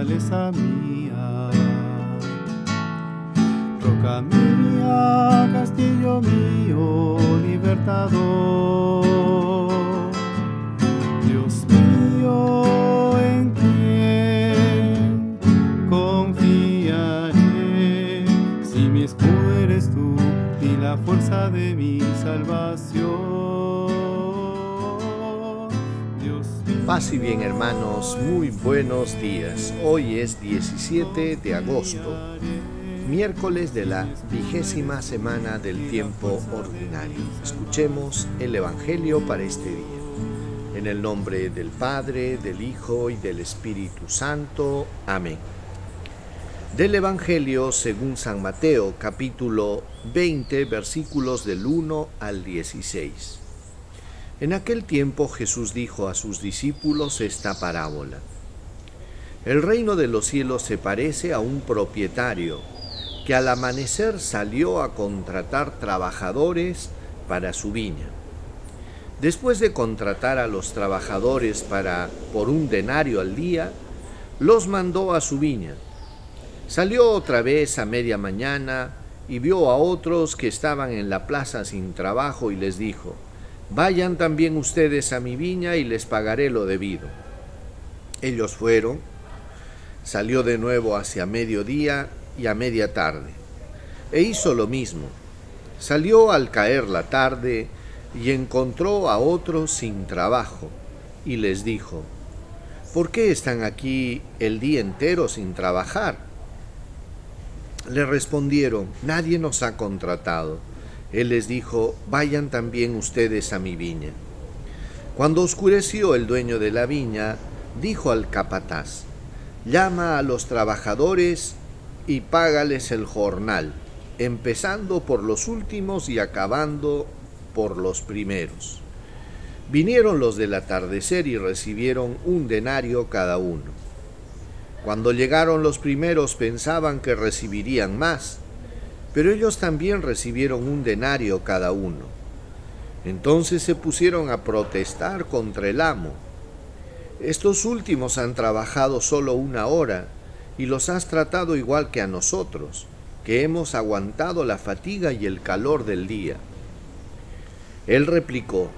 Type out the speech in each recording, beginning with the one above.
fortaleza mía. Roca mía, castillo mío, libertador. Dios mío, en quien confiaré, si mi escudo eres tú y la fuerza de mi salvación. Dios mío. Paz y bien, hermanos, muy buenos días. Hoy es 17 de agosto, miércoles de la 20ª semana del tiempo ordinario. Escuchemos el Evangelio para este día. En el nombre del Padre, del Hijo y del Espíritu Santo. Amén. Del Evangelio según San Mateo, capítulo 20, versículos del 1 al 16. En aquel tiempo Jesús dijo a sus discípulos esta parábola. El reino de los cielos se parece a un propietario que al amanecer salió a contratar trabajadores para su viña. Después de contratar a los trabajadores por un denario al día, los mandó a su viña. Salió otra vez a media mañana y vio a otros que estaban en la plaza sin trabajo y les dijo: vayan también ustedes a mi viña y les pagaré lo debido. Ellos fueron. Salió de nuevo hacia mediodía y a media tarde, e hizo lo mismo. Salió al caer la tarde y encontró a otros sin trabajo, y les dijo: ¿por qué están aquí el día entero sin trabajar? Le respondieron: nadie nos ha contratado. Él les dijo: vayan también ustedes a mi viña. Cuando oscureció, el dueño de la viña dijo al capataz: llama a los trabajadores y págales el jornal, empezando por los últimos y acabando por los primeros. Vinieron los del atardecer y recibieron un denario cada uno. Cuando llegaron los primeros pensaban que recibirían más, pero ellos también recibieron un denario cada uno. Entonces se pusieron a protestar contra el amo. Estos últimos han trabajado solo 1 hora y los has tratado igual que a nosotros, que hemos aguantado la fatiga y el calor del día. Él replicó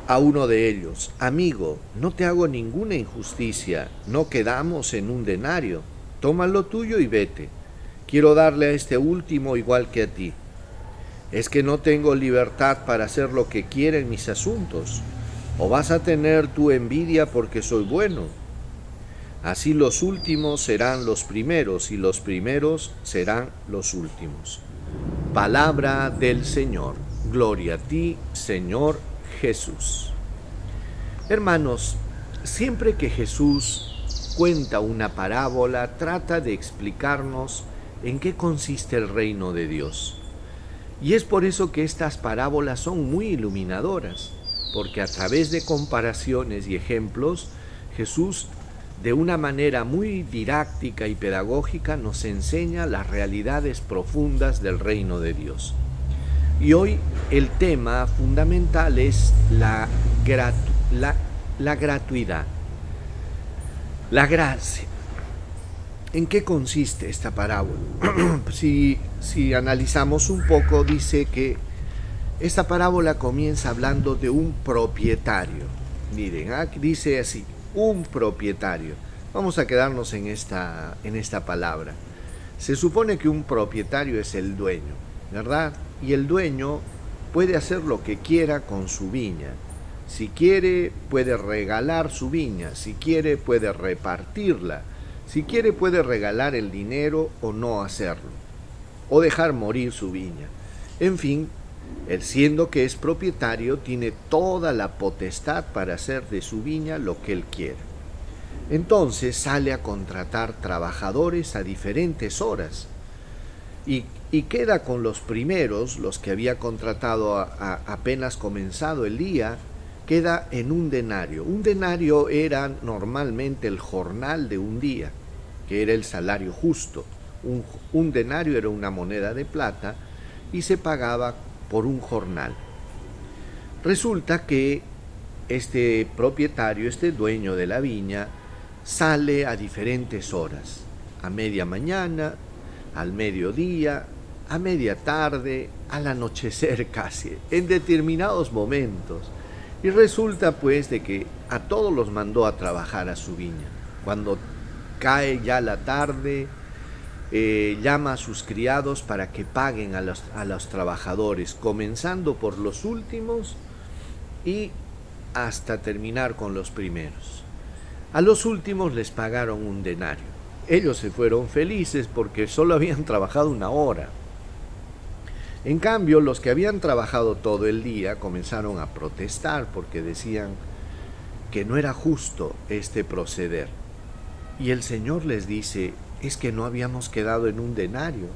a uno de ellos: amigo, no te hago ninguna injusticia, no quedamos en un denario, toma lo tuyo y vete. Quiero darle a este último igual que a ti. ¿Es que no tengo libertad para hacer lo que quiera en mis asuntos? ¿O vas a tener tu envidia porque soy bueno? Así los últimos serán los primeros y los primeros serán los últimos. Palabra del Señor. Gloria a ti, Señor Jesús. Hermanos, siempre que Jesús cuenta una parábola, trata de explicarnos en qué consiste el reino de Dios. Y es por eso que estas parábolas son muy iluminadoras, porque a través de comparaciones y ejemplos, Jesús, de una manera muy didáctica y pedagógica, nos enseña las realidades profundas del reino de Dios. Y hoy el tema fundamental es la gratuidad, la gracia. ¿En qué consiste esta parábola? Si analizamos un poco, dice que esta parábola comienza hablando de un propietario. Miren, aquí dice así: un propietario. Vamos a quedarnos en esta palabra. Se supone que un propietario es el dueño, ¿verdad? Y el dueño puede hacer lo que quiera con su viña. Si quiere, puede regalar su viña. Si quiere, puede repartirla. Si quiere, puede regalar el dinero o no hacerlo, o dejar morir su viña. En fin, él, siendo que es propietario, tiene toda la potestad para hacer de su viña lo que él quiera. Entonces sale a contratar trabajadores a diferentes horas y queda con los primeros, los que había contratado apenas comenzado el día, queda en un denario. Un denario era normalmente el jornal de un día, que era el salario justo. Un denario era una moneda de plata y se pagaba por un jornal. Resulta que este propietario, este dueño de la viña, sale a diferentes horas, a media mañana, al mediodía, a media tarde, al anochecer casi, en determinados momentos. Y resulta pues de que a todos los mandó a trabajar a su viña. Cuando cae ya la tarde, llama a sus criados para que paguen a los trabajadores, comenzando por los últimos y hasta terminar con los primeros. A los últimos les pagaron un denario. Ellos se fueron felices porque solo habían trabajado una hora. En cambio, los que habían trabajado todo el día comenzaron a protestar porque decían que no era justo este proceder. Y el Señor les dice: es que no habíamos quedado en un denario,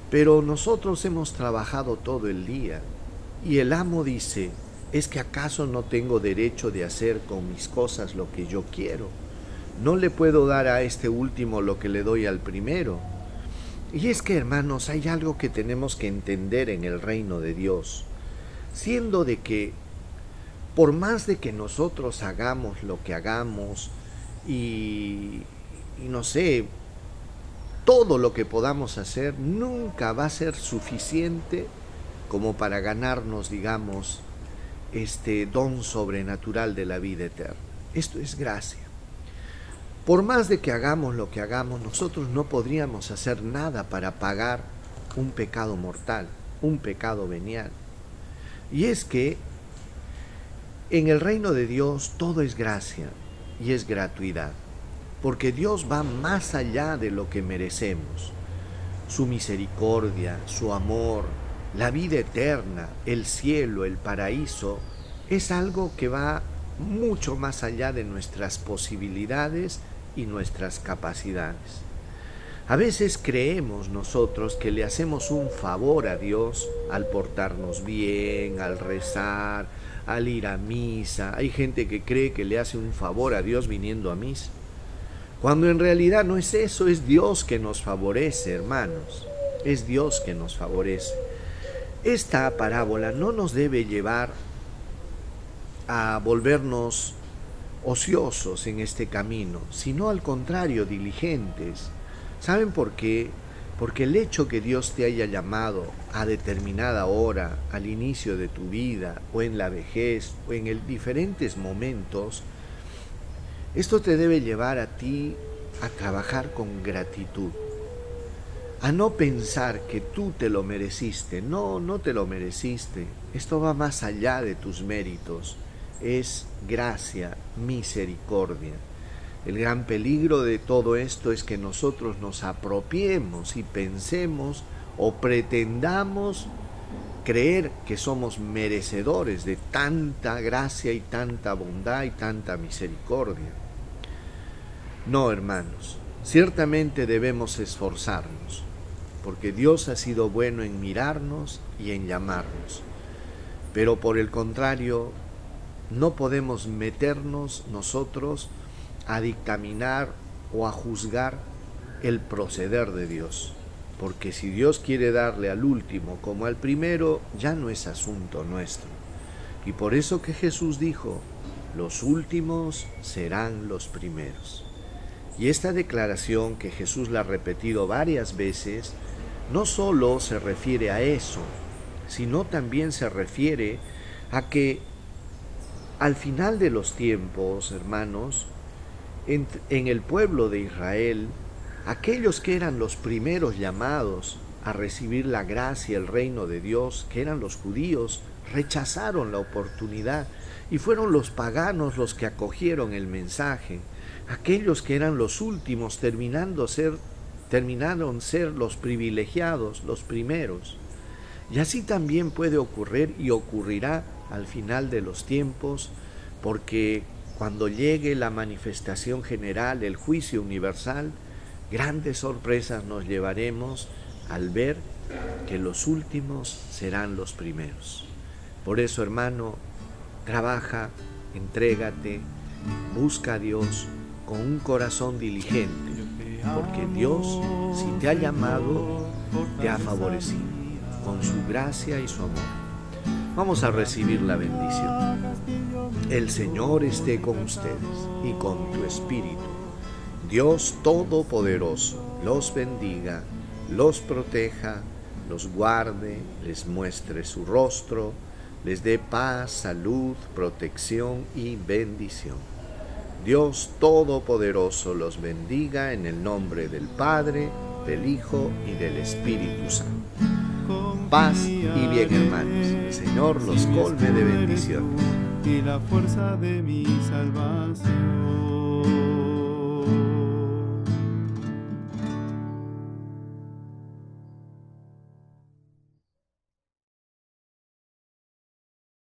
pero nosotros hemos trabajado todo el día. Y el amo dice: ¿es que acaso no tengo derecho de hacer con mis cosas lo que yo quiero? ¿No le puedo dar a este último lo que le doy al primero? Y es que, hermanos, hay algo que tenemos que entender en el reino de Dios, siendo de que por más de que nosotros hagamos lo que hagamos y no sé, todo lo que podamos hacer, nunca va a ser suficiente como para ganarnos, digamos, este don sobrenatural de la vida eterna. Esto es gracia. Por más de que hagamos lo que hagamos, nosotros no podríamos hacer nada para pagar un pecado mortal, un pecado venial. Y es que en el reino de Dios todo es gracia y es gratuidad, porque Dios va más allá de lo que merecemos. Su misericordia, su amor, la vida eterna, el cielo, el paraíso, es algo que va mucho más allá de nuestras posibilidades y nuestras capacidades. A veces creemos nosotros que le hacemos un favor a Dios al portarnos bien, al rezar, al ir a misa. Hay gente que cree que le hace un favor a Dios viniendo a misa, cuando en realidad no es eso, es Dios que nos favorece, hermanos, es Dios que nos favorece. Esta parábola no nos debe llevar a volvernos ociosos en este camino, sino al contrario, diligentes. ¿Saben por qué? Porque el hecho que Dios te haya llamado a determinada hora, al inicio de tu vida, o en la vejez, o en diferentes momentos, esto te debe llevar a ti a trabajar con gratitud, a no pensar que tú te lo mereciste. No, no te lo mereciste. Esto va más allá de tus méritos. Es gracia, misericordia. El gran peligro de todo esto es que nosotros nos apropiemos y pensemos o pretendamos creer que somos merecedores de tanta gracia y tanta bondad y tanta misericordia. No, hermanos, ciertamente debemos esforzarnos, porque Dios ha sido bueno en mirarnos y en llamarnos. Pero por el contrario, no podemos meternos nosotros a dictaminar o a juzgar el proceder de Dios, porque si Dios quiere darle al último como al primero, ya no es asunto nuestro. Y por eso que Jesús dijo: los últimos serán los primeros. Y esta declaración, que Jesús la ha repetido varias veces, no solo se refiere a eso, sino también se refiere a que al final de los tiempos, hermanos, en el pueblo de Israel, aquellos que eran los primeros llamados a recibir la gracia, el reino de Dios, que eran los judíos, rechazaron la oportunidad y fueron los paganos los que acogieron el mensaje. Aquellos que eran los últimos terminaron ser los privilegiados, los primeros. Y así también puede ocurrir y ocurrirá al final de los tiempos, porque cuando llegue la manifestación general, el juicio universal, grandes sorpresas nos llevaremos al ver que los últimos serán los primeros. Por eso, hermano, trabaja, entrégate, busca a Dios con un corazón diligente, porque Dios, si te ha llamado, te ha favorecido con su gracia y su amor. Vamos a recibir la bendición. El Señor esté con ustedes y con tu espíritu. Dios Todopoderoso los bendiga, los proteja, los guarde, les muestre su rostro, les dé paz, salud, protección y bendición. Dios Todopoderoso los bendiga en el nombre del Padre, del Hijo y del Espíritu Santo. Paz y bien, hermanos. El Señor los colme de bendiciones. Y la fuerza de mi salvación.